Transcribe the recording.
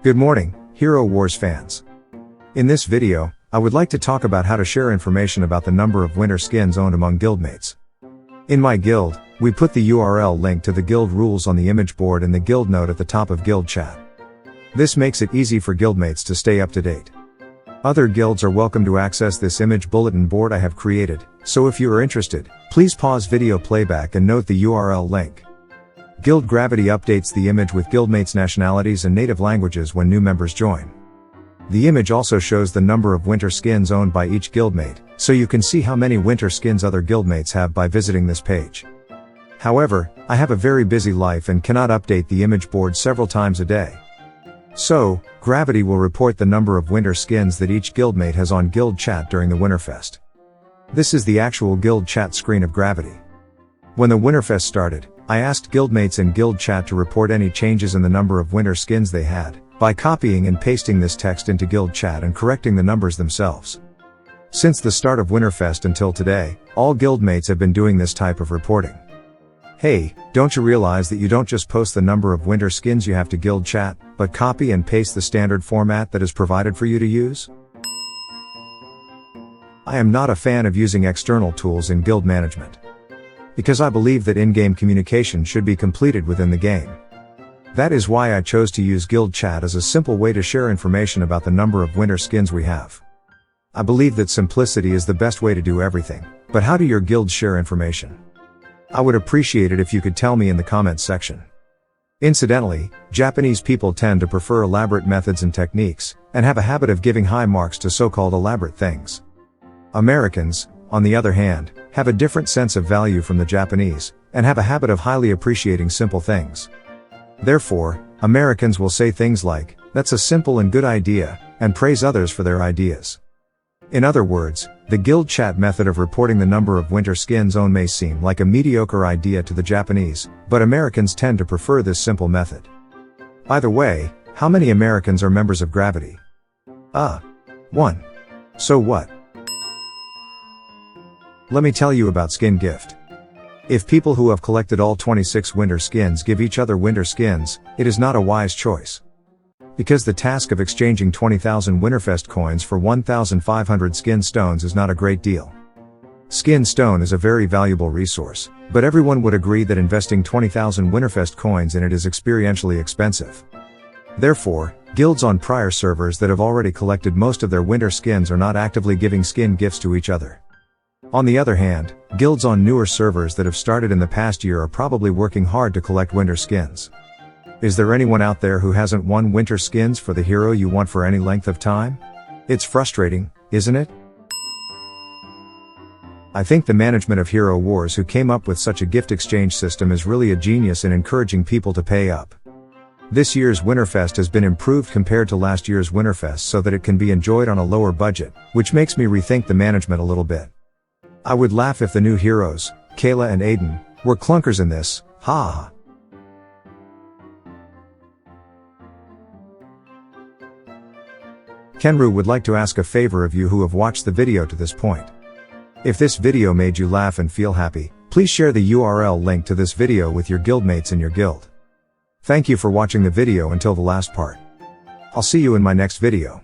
Good morning, Hero Wars fans. In this video, I would like to talk about how to share information about the number of winter skins owned among guildmates. In my guild, we put the URL link to the guild rules on the image board and the guild note at the top of guild chat. This makes it easy for guildmates to stay up to date. Other guilds are welcome to access this image bulletin board I have created, so if you are interested, please pause video playback and note the URL link. Guild Gravity updates the image with guildmates' nationalities and native languages when new members join. The image also shows the number of winter skins owned by each guildmate, so you can see how many winter skins other guildmates have by visiting this page. However, I have a very busy life and cannot update the image board several times a day. So, Gravity will report the number of winter skins that each guildmate has on guild chat during the Winterfest. This is the actual guild chat screen of Gravity. When the Winterfest started, I asked guildmates in guild chat to report any changes in the number of winter skins they had, by copying and pasting this text into guild chat and correcting the numbers themselves. Since the start of Winterfest until today, all guildmates have been doing this type of reporting. Hey, don't you realize that you don't just post the number of winter skins you have to guild chat, but copy and paste the standard format that is provided for you to use? I am not a fan of using external tools in guild management, because I believe that in-game communication should be completed within the game. That is why I chose to use guild chat as a simple way to share information about the number of winter skins we have. I believe that simplicity is the best way to do everything, but how do your guilds share information? I would appreciate it if you could tell me in the comments section. Incidentally, Japanese people tend to prefer elaborate methods and techniques, and have a habit of giving high marks to so-called elaborate things. Americans, on the other hand, have a different sense of value from the Japanese, and have a habit of highly appreciating simple things. Therefore, Americans will say things like, "That's a simple and good idea," and praise others for their ideas. In other words, the guild chat method of reporting the number of winter skins owned may seem like a mediocre idea to the Japanese, but Americans tend to prefer this simple method. By the way, how many Americans are members of Gravity? 1. So what? Let me tell you about Skin Gift. If people who have collected all 26 winter skins give each other winter skins, it is not a wise choice. Because the task of exchanging 20,000 Winterfest coins for 1,500 skin stones is not a great deal. Skin stone is a very valuable resource, but everyone would agree that investing 20,000 Winterfest coins in it is experientially expensive. Therefore, guilds on prior servers that have already collected most of their winter skins are not actively giving skin gifts to each other. On the other hand, guilds on newer servers that have started in the past year are probably working hard to collect winter skins. Is there anyone out there who hasn't won winter skins for the hero you want for any length of time? It's frustrating, isn't it? I think the management of Hero Wars who came up with such a gift exchange system is really a genius in encouraging people to pay up. This year's Winterfest has been improved compared to last year's Winterfest so that it can be enjoyed on a lower budget, which makes me rethink the management a little bit. I would laugh if the new heroes, Kayla and Aiden, were clunkers in this, ha ha. Kenrou would like to ask a favor of you who have watched the video to this point. If this video made you laugh and feel happy, please share the URL link to this video with your guildmates in your guild. Thank you for watching the video until the last part. I'll see you in my next video.